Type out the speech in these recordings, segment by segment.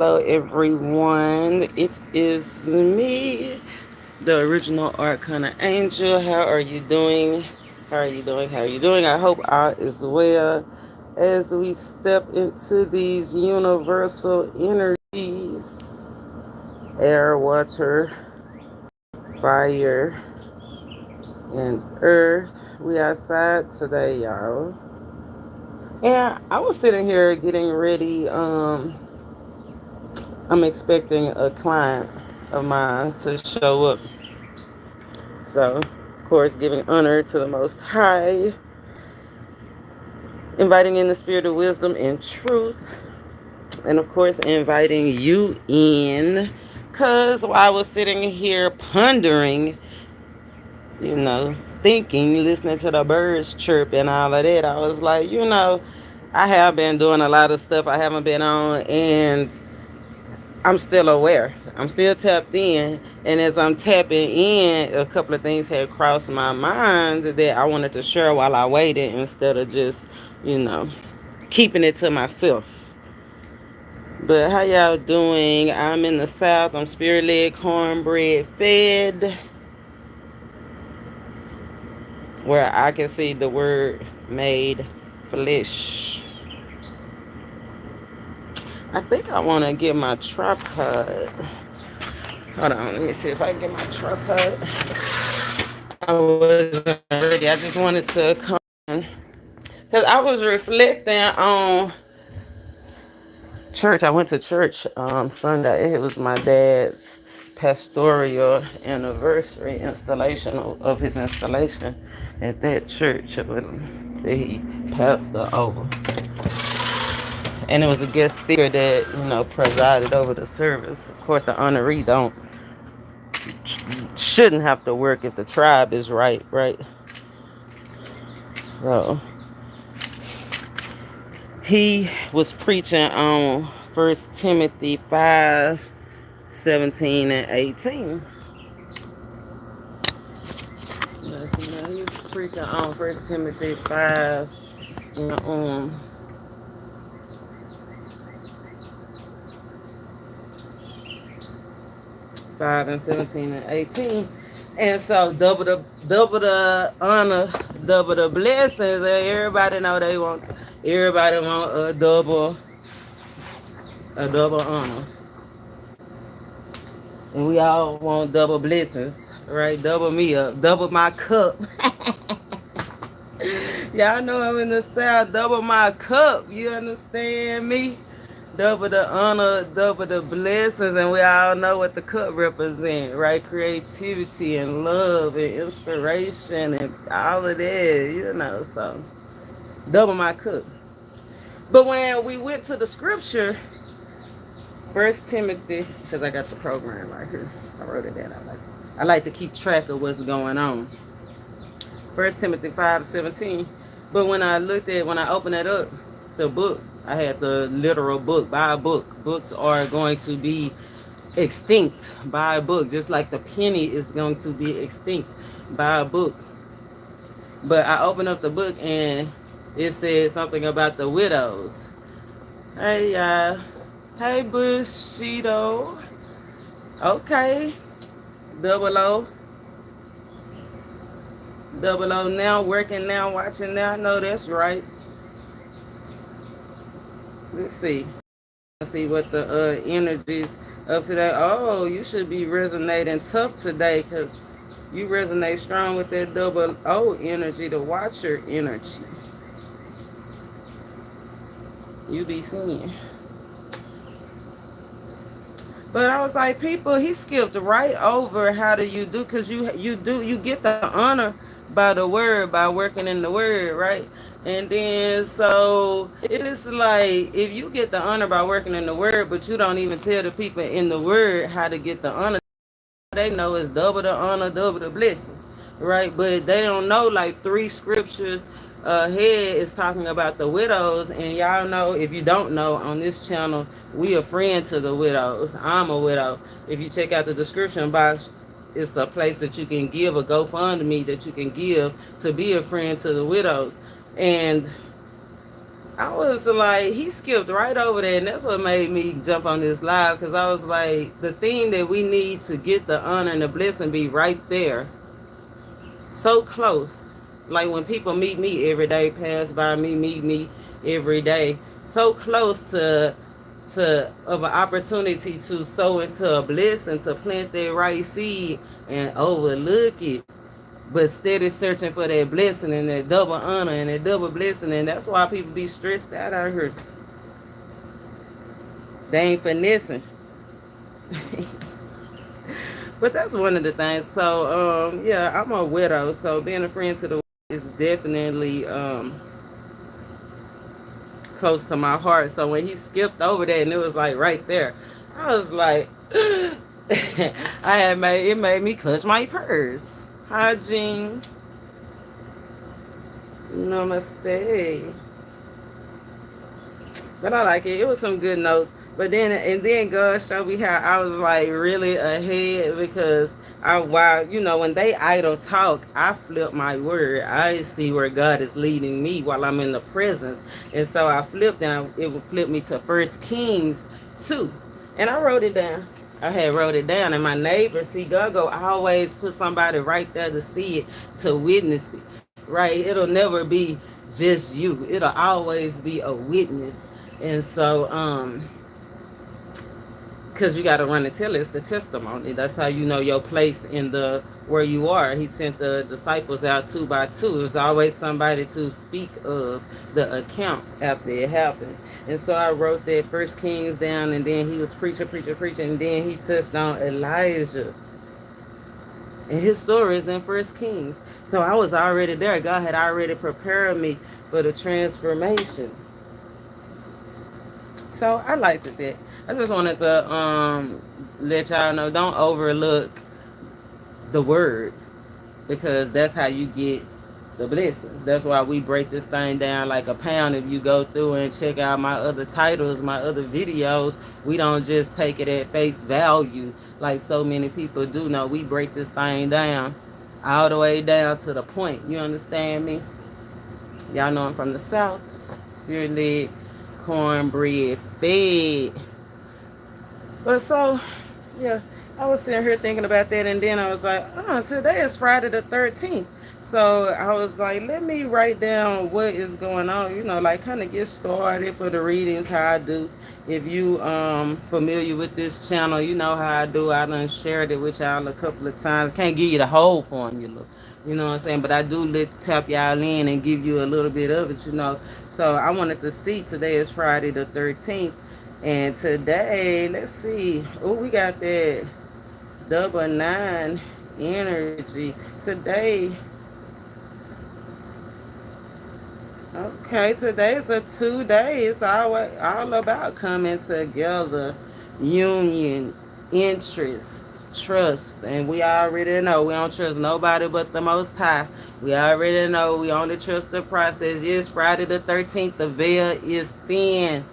Hello, everyone. It is me, the original Arcana Angel. How are you doing? How are you doing? How are you doing? I hope all is well as we step into these universal energies: air, water, fire, and earth. We outside today, y'all. And I was sitting here getting ready. I'm expecting a client of mine to show up. So, of course, giving honor to the Most High, inviting in the spirit of wisdom and truth, and of course, inviting you in. Because while I was sitting here pondering, thinking, listening to the birds chirp and all of that, I was like, I have been doing a lot of stuff I haven't been on, and I'm still aware. I'm still tapped in. And as I'm tapping in, a couple of things had crossed my mind that I wanted to share while I waited instead of just, you know, keeping it to myself. But how y'all doing? I'm in the South. I'm spirit led, cornbread fed, where I can see the word made flesh. I think I want to get my tripod. Hold on, let me see if I can get my tripod. I wasn't ready. I just wanted to come because I was reflecting on church. I went to church Sunday. It was my dad's pastoral anniversary installation of his installation at that church that he pastored over. And it was a guest speaker that, presided over the service. Of course, the honoree shouldn't have to work if the tribe is right, right? So he was preaching on 1 Timothy 5:17 and 18. Yes, he was preaching on 1 Timothy 5 and 5 and 17 and 18. And so double the honor, double the blessings. Everybody know everybody want a double honor. And we all want double blessings, right? Double me up, double my cup. Y'all know I'm in the South, double my cup. You understand me? Double the honor, double the blessings, and we all know what the cup represents, right? Creativity and love and inspiration and all of that, so double my cup. But when we went to the scripture, 1 Timothy, because I got the program right here. I wrote it down. I like to keep track of what's going on. 1 Timothy 5:17. But when I opened it up, the book, I had the literal book, by a book. Books are going to be extinct by a book, just like the penny is going to be extinct by a book. But I opened up the book and it said something about the widows. Hey, y'all. Hey, Bushido. Okay. Double O. Double O now, working now, watching now. I know that's right. Let's see. Let's see what the energies of today. Oh, you should be resonating tough today because you resonate strong with that double O energy, the watcher energy. You be seeing. But I was like, people, he skipped right over how do you do, because you get the honor by the word, by working in the word, right? And then so it's like if you get the honor by working in the word, but you don't even tell the people in the word how to get the honor, they know it's double the honor, double the blessings, right? But they don't know like 3 scriptures ahead is talking about the widows. And y'all know, if you don't know, on this channel we are friend to the widows. I'm a widow. If you check out the description box, it's a place that you can give a GoFundMe that you can give to be a friend to the widows. And I was like, he skipped right over there, and that's what made me jump on this live, because I was like, the thing that we need to get the honor and the blessing be right there, so close. Like when people meet me every day, pass by me, meet me every day, so close to of an opportunity to sow into a blessing, to plant that right seed and overlook it, but steady searching for that blessing and that double honor and that double blessing. And that's why people be stressed out here. They ain't finessing. But that's one of the things. So yeah, I'm a widow, so being a friend to the is definitely close to my heart. So when he skipped over that and it was like right there, I was like it made me clutch my purse. Hi, Jean. Namaste. But I like it. It was some good notes. But then God showed me how I was like really ahead, because while when they idle talk, I flip my word. I see where God is leading me while I'm in the presence, and so I flipped and it would flip me to First Kings 2, and I wrote it down. I had wrote it down, and my neighbor, see, God go always put somebody right there to see it, to witness it. Right? It'll never be just you. It'll always be a witness. And so, because you got to run and tell it's the testimony. That's how you know your place in the where you are. He sent the disciples out 2 by 2. There's always somebody to speak of the account after it happened. And so I wrote that First Kings down, and then he was preaching, and then he touched on Elijah. And his story is in First Kings. So I was already there. God had already prepared me for the transformation. So I liked it. I just wanted to let y'all know, don't overlook the word, because that's how you get the blessings. That's why we break this thing down like a pound. If you go through and check out my other titles, my other videos, we don't just take it at face value like so many people do. No, we break this thing down all the way down to the point. You understand me? Y'all know I'm from the South. Spirit-led, cornbread fed. But so, yeah, I was sitting here thinking about that, and then I was like, today is Friday the 13th. So I was like, let me write down what is going on, like kind of get started for the readings, how I do. If you familiar with this channel, you know how I do. I done shared it with y'all a couple of times. Can't give you the whole formula, you know what I'm saying? But I do tap y'all in and give you a little bit of it. So I wanted to see, today is Friday the 13th. And today, let's see. Oh, we got that double 9 energy. Today, okay, today's a 2 day. It's all about coming together, union, interest, trust. And we already know we don't trust nobody but the Most High. We already know we only trust the process. Yes, Friday the 13th, the veil is thin.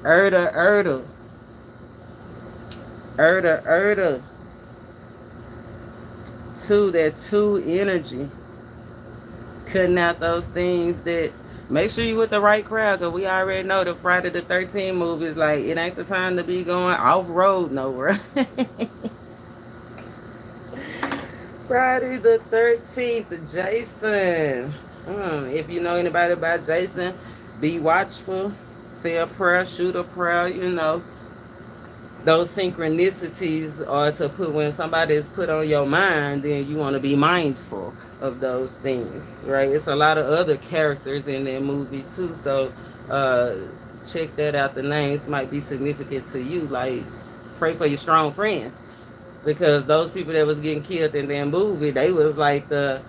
Erda. 2, that 2 energy. Cutting out those things that, make sure you with the right crowd, because we already know the Friday the 13th movie is like, it ain't the time to be going off-road nowhere. Friday the 13th, Jason. If you know anybody about Jason, be watchful. Say a prayer, shoot a prayer, Those synchronicities are to put, when somebody is put on your mind, then you want to be mindful of those things, right? It's a lot of other characters in that movie too, so check that out. The names might be significant to you. Like, pray for your strong friends, because those people that was getting killed in that movie, they was like the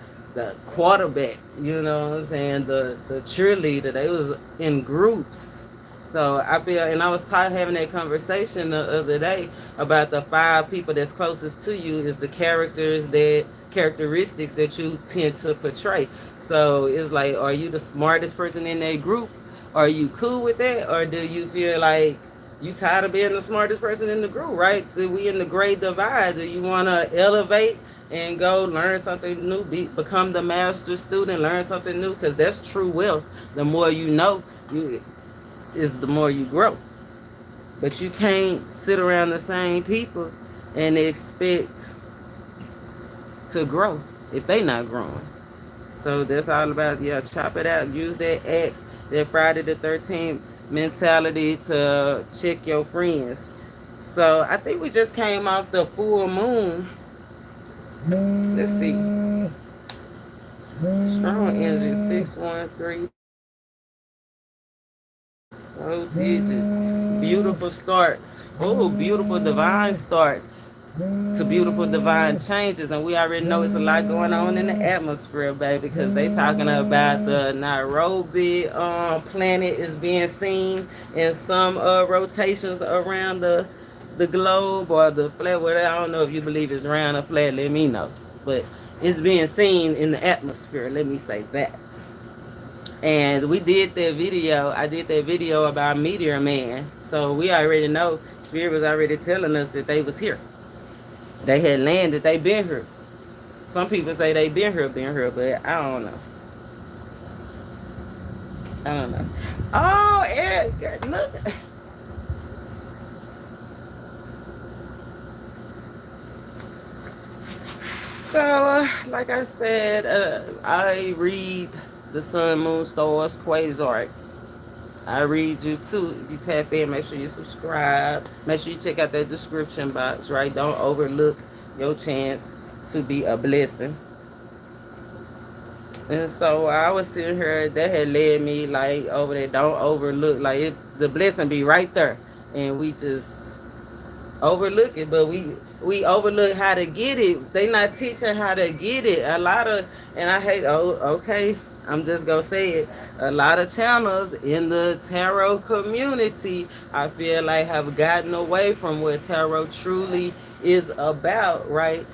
quarterback, you know what I'm saying, the cheerleader. They was in groups. So I feel, and I was having that conversation the other day about the 5 people that's closest to you is the characteristics that you tend to portray. So it's like, are you the smartest person in that group? Are you cool with that? Or do you feel like you tired of being the smartest person in the group, right? We in the great divide. Do you want to elevate and go learn something new, become the master student, learn something new? Because that's true wealth. The more you know, you is the more you grow. But you can't sit around the same people and expect to grow if they not growing. So that's all about, yeah, chop it out. Use that X, that Friday the 13th mentality to check your friends. So I think we just came off the full moon. Let's see. Strong energy, 613. 4 digits. Beautiful starts. Oh, beautiful divine starts to beautiful divine changes. And we already know it's a lot going on in the atmosphere, baby, because they talking about the Nairobi planet is being seen in some rotations around the globe or the flat. Well, I don't know if you believe it's round or flat. Let me know. But it's being seen in the atmosphere. Let me say that. And we did that video. I did that video about Meteor Man. So we already know. Spirit was already telling us that they was here. They had landed. They been here. Some people say they been here, but I don't know. I don't know. Oh, Eric, look. So, like I said, I read the sun, moon, stars, quasars. I read you too. If you tap in, make sure you subscribe. Make sure you check out that description box, right? Don't overlook your chance to be a blessing. And so I was sitting here, that had led me like over there, don't overlook, like the blessing be right there. And we just overlook it, but we overlook how to get it. They not teaching how to get it. A lot of, and I hate, okay, I'm just gonna say it. A lot of channels in the tarot community, I feel like, have gotten away from what tarot truly is about, right?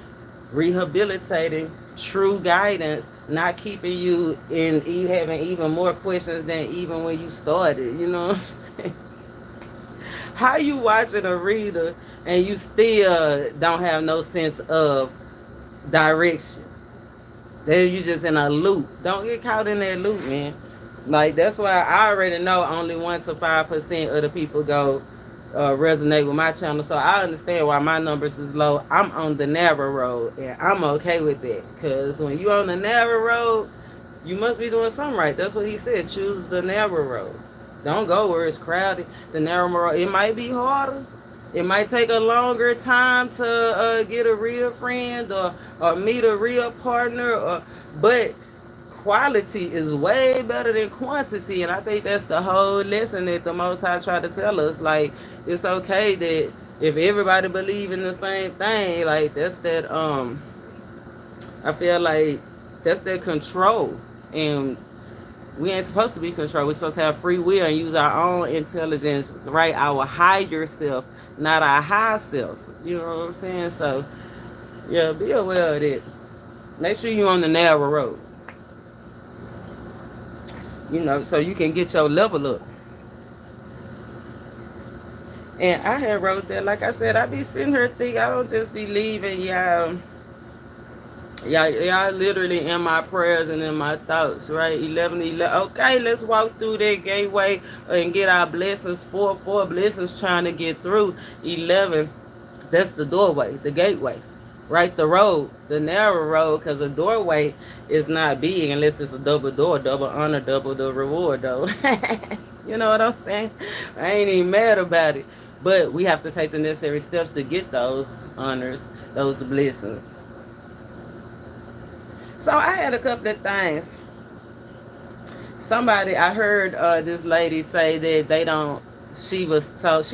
Rehabilitating true guidance, not keeping you in having even more questions than even when you started. You know what I'm saying? How you watching a reader and you still don't have no sense of direction? Then you just in a loop. Don't get caught in that loop, man. Like, that's why I already know only 1 to 5% of the people go resonate with my channel. So I understand why my numbers is low. I'm on the narrow road, and I'm okay with that. Because when you on the narrow road, you must be doing something right. That's what he said. Choose the narrow road. Don't go where it's crowded. The narrow road, it might be harder. It might take a longer time to get a real friend or meet a real partner. But quality is way better than quantity. And I think that's the whole lesson that the Most High tried to tell us. Like, it's okay that if everybody believe in the same thing, like, that's that, I feel like that's that control. And we ain't supposed to be controlled. We're supposed to have free will and use our own intelligence, right? Our higher self, not our high self. You know what I'm saying? So, yeah, be aware of it. Make sure you're on the narrow road. You know, so you can get your level up. And I had wrote that, like I said, I be sitting here thinking, I don't just be leaving y'all literally in my prayers and in my thoughts, right? 11. Okay, let's walk through that gateway and get our blessings. Four blessings trying to get through. 11, that's the doorway, the gateway, right? The road, the narrow road, because the doorway is not big unless it's a double door, double honor, double the reward, though. You know what I'm saying? I ain't even mad about it. But we have to take the necessary steps to get those honors, those blessings. So I had a couple of things. I heard this lady say that they don't, she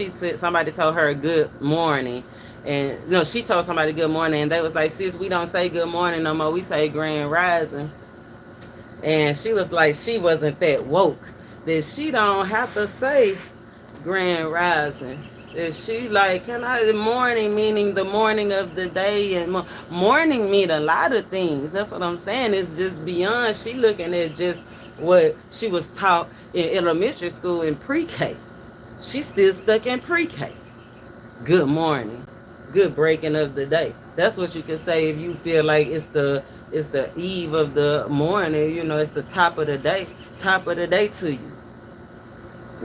said somebody told her good morning. And, she told somebody good morning, and they was like, sis, we don't say good morning no more. We say grand rising. And she was like, she wasn't that woke. That she don't have to say grand rising. That she like, morning, meaning the morning of the day. And morning mean a lot of things. That's what I'm saying. It's just beyond. She looking at just what she was taught in elementary school and pre-K. She's still stuck in pre-K. Good morning. Good breaking of the day. That's what you can say if you feel like it's the eve of the morning, it's the top of the day to you.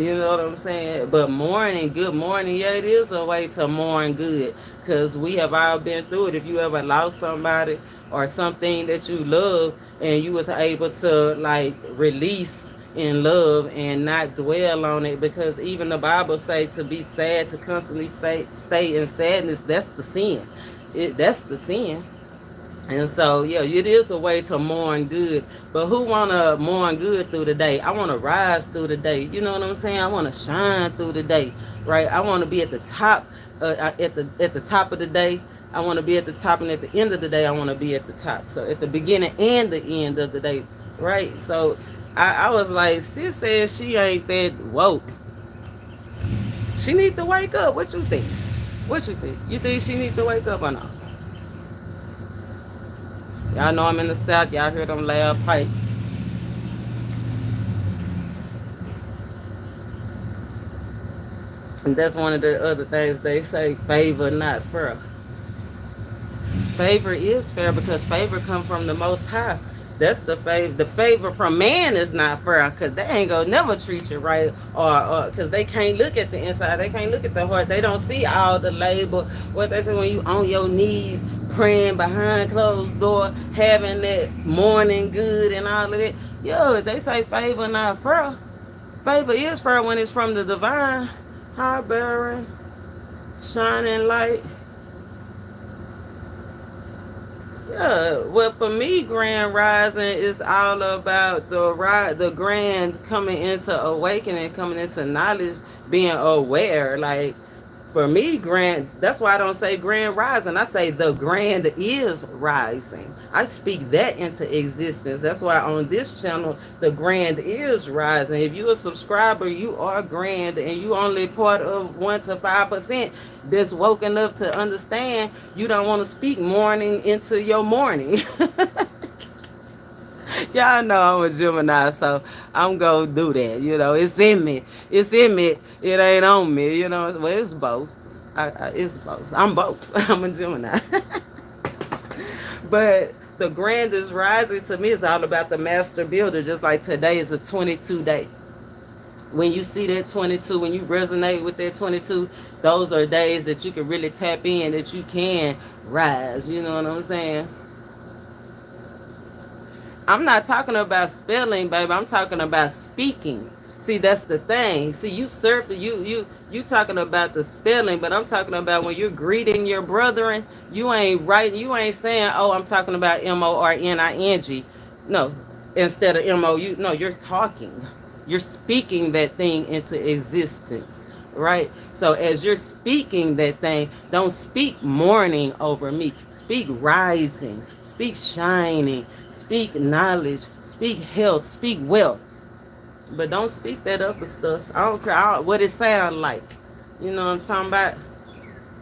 You know what I'm saying? But mourning, good morning, yeah, it is a way to mourn good. Because we have all been through it. If you ever lost somebody or something that you love and you was able to like release in love and not dwell on it, because even the Bible say to be sad, to constantly stay in sadness, that's the sin. That's the sin. And so, yeah, it is a way to mourn good. But who want to mourn good through the day? I want to rise through the day. You know what I'm saying? I want to shine through the day, right? I want to be at the top, at the top of the day. I want to be at the top, and at the end of the day, I want to be at the top. So at the beginning and the end of the day, right? So I was like, sis says she ain't that woke. She need to wake up. What you think? What you think? You think she need to wake up or not? Y'all know I'm in the South. Y'all hear them loud pipes. And that's one of the other things they say, favor, not fair. Favor is fair because favor comes from the Most High. That's the favor. The favor from man is not fair because they ain't gonna never treat you right, or because they can't look at the inside. They can't look at the heart. They don't see all the labor. What they say when you on your knees praying behind closed door, having that morning good and all of that. Yo, they say favor not fair. Favor is fair when it's from the divine. Hi, Baron. Shining light. Yeah, well, for me, grand rising is all about the grand coming into awakening, coming into knowledge, being aware. Like, for me, grand, that's why I don't say grand rising. I say the grand is rising. I speak that into existence. That's why on this channel, the grand is rising. If you're a subscriber, you are grand, and you only part of 1 to 5% that's woken up to understand you don't want to speak morning into your morning. Y'all know I'm a Gemini, so I'm gonna do that. You know, it's in me. It's in me. It ain't on me. You know, well, it's both. It's both. I'm both. I'm a Gemini. But the grandest rising to me is all about the master builder. Just like today is a 22 day. When you see that 22, when you resonate with that 22, those are days that you can really tap in, that you can rise. You know what I'm saying? I'm not talking about spelling, baby. I'm talking about speaking. See, that's the thing. See, you talking about the spelling, but I'm talking about when you're greeting your brethren, you ain't writing, you ain't saying, oh, I'm talking about MORNING. No, instead of MO, no, you're talking. You're speaking that thing into existence, right? So as you're speaking that thing, don't speak mourning over me. Speak rising, speak shining, speak knowledge, speak health, speak wealth. But don't speak that other stuff. I don't care what it sounds like. You know what I'm talking about?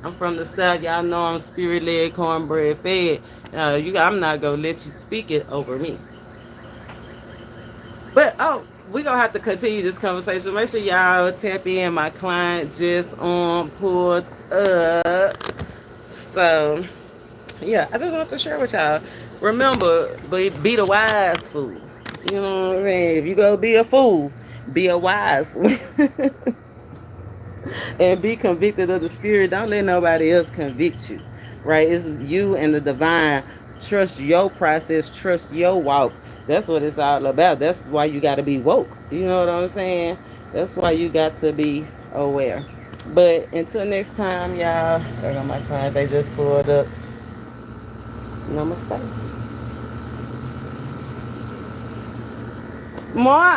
I'm from the South. Y'all know I'm spirit-led, cornbread fed. I'm not going to let you speak it over me. But, we're going to have to continue this conversation. Make sure y'all tap in. My client just pulled up. So, yeah, I just want to share with y'all. Remember, be the wise fool. You know what I mean? If you go be a fool, be a wise one. And be convicted of the spirit. Don't let nobody else convict you. Right? It's you and the divine. Trust your process. Trust your walk. That's what it's all about. That's why you got to be woke. You know what I'm saying? That's why you got to be aware. But until next time, y'all. There go my client. They just pulled up. Namaste. More.